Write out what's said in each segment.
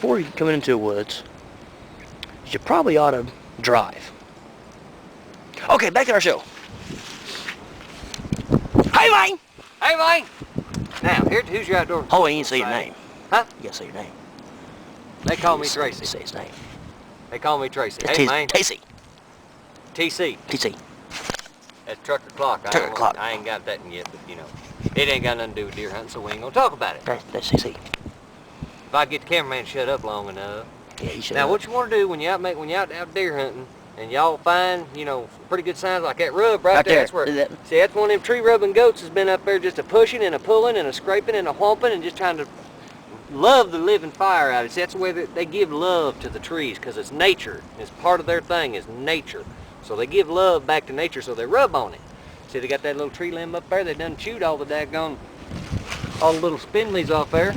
before you come into the woods, you probably ought to drive. Okay, back to our show. Hey, Wayne! Hey, Wayne! Now, who's your outdoor... Oh, you didn't say your name. Huh? You gotta say your name. They call me Tracy. Say his name. They call me Tracy. It's Hey, Wayne. TC. TC. TC. That's Trucker Clock. Trucker Clock. I ain't got that yet, but you know, it ain't got nothing to do with deer hunting, so we ain't gonna talk about it. That's TC. If I get the cameraman shut up long enough. Yeah, you should. Now, what you want to do when you out deer hunting, and y'all find, you know, pretty good signs like that rub right there. That's where. See, that's one of them tree rubbing goats has been up there just a pushing and a pulling and a scraping and a whomping and just trying to love the living fire out of it. See, that's the way that they give love to the trees, because it's nature. It's part of their thing is nature. So they give love back to nature, so they rub on it. See, they got that little tree limb up there. They done chewed all the daggone, all the little spindlies off there.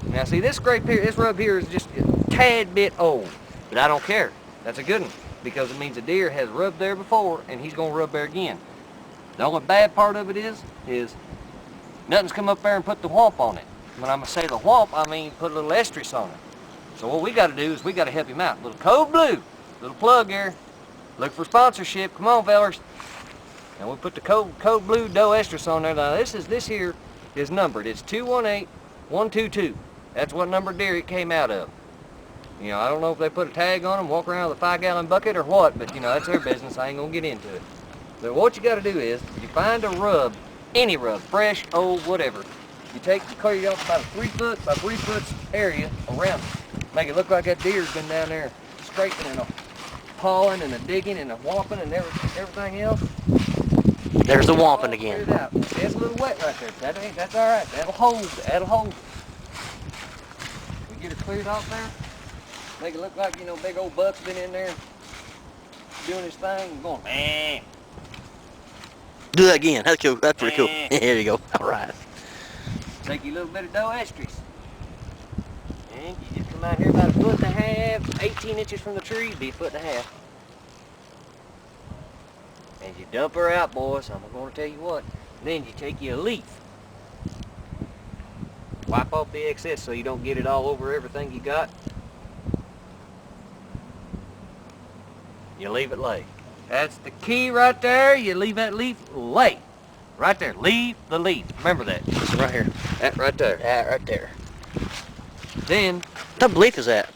Now, see, this rub here is just a tad bit old, but I don't care. That's a good one, because it means the deer has rubbed there before, and he's gonna rub there again. The only bad part of it is nothing's come up there and put the whomp on it. When I'm gonna say the whomp, I mean put a little estrus on it. So what we gotta do is we gotta help him out. Little Code Blue, little plug here. Look for sponsorship. Come on, fellers. And we put the Code Blue doe estrus on there. Now this here is numbered. It's 218122. That's what number deer it came out of. You know, I don't know if they put a tag on them, walk around with a 5-gallon bucket or what, but you know, that's their business. I ain't gonna get into it. But what you gotta do is, you find a rub, any rub, fresh, old, whatever. You clear it off about a 3 foot by 3 foot area around it. Make it look like that deer's been down there scraping and a pawing and a digging and a whomping and everything else. There's the whomping again. It out. It's a little wet right there. That's all right. That'll hold. We get it cleared off there. Make it look like, you know, big old Buck's been in there doing his thing and going, man. Do that again. That's cool. That's pretty cool. There you go. All right. Take you a little bit of doe estrus. And you just come out here about 1.5 foot, 18 inches from the tree, be 1.5 foot. And you dump her out, boys. I'm going to tell you what. Then you take you a leaf. Wipe off the excess so you don't get it all over everything you got. You leave it lay. That's the key right there. You leave that leaf lay. Right there. Leave the leaf. Remember that. This right here. That right there. That right there. Then, what type of leaf is that?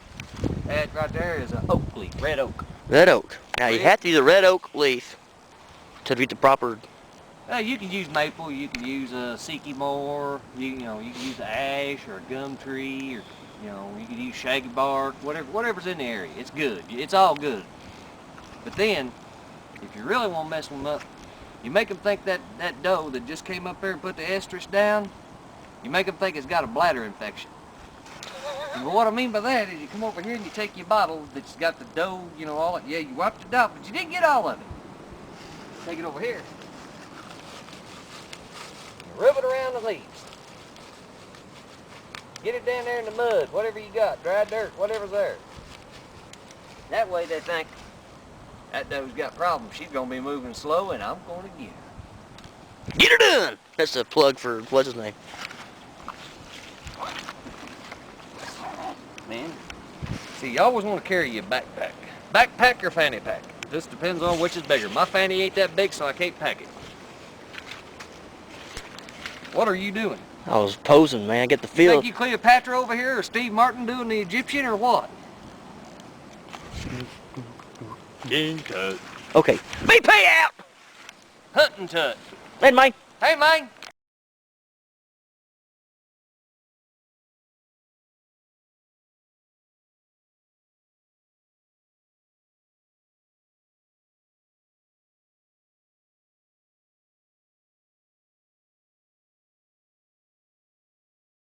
That right there is an oak leaf. Red oak. Red oak. Now you have to use a red oak leaf to get the proper... You can use maple, you can use a sycamore, you can use ash or a gum tree, or you can use shaggy bark, whatever's in the area. It's good. It's all good. But then, if you really want to mess them up, you make them think that doe that just came up there and put the estrus down, you make them think it's got a bladder infection. And what I mean by that is you come over here and you take your bottle that's got the doe, all it. Yeah, you wiped it out, but you didn't get all of it. Take it over here. You rub it around the leaves. Get it down there in the mud, whatever you got, dry dirt, whatever's there. That way they think, that doe's got problems. She's going to be moving slow, and I'm going to get her. Get her done! That's a plug for, what's his name? Man, see, you always want to carry your backpack. Backpack or fanny pack. This depends on which is bigger. My fanny ain't that big, so I can't pack it. What are you doing? I was posing, man. I get the feel. You think you Cleopatra over here, or Steve Martin doing the Egyptian, or what? Okay. Me pay out! Hunting tut. Hey, Mike. Hey, Mike.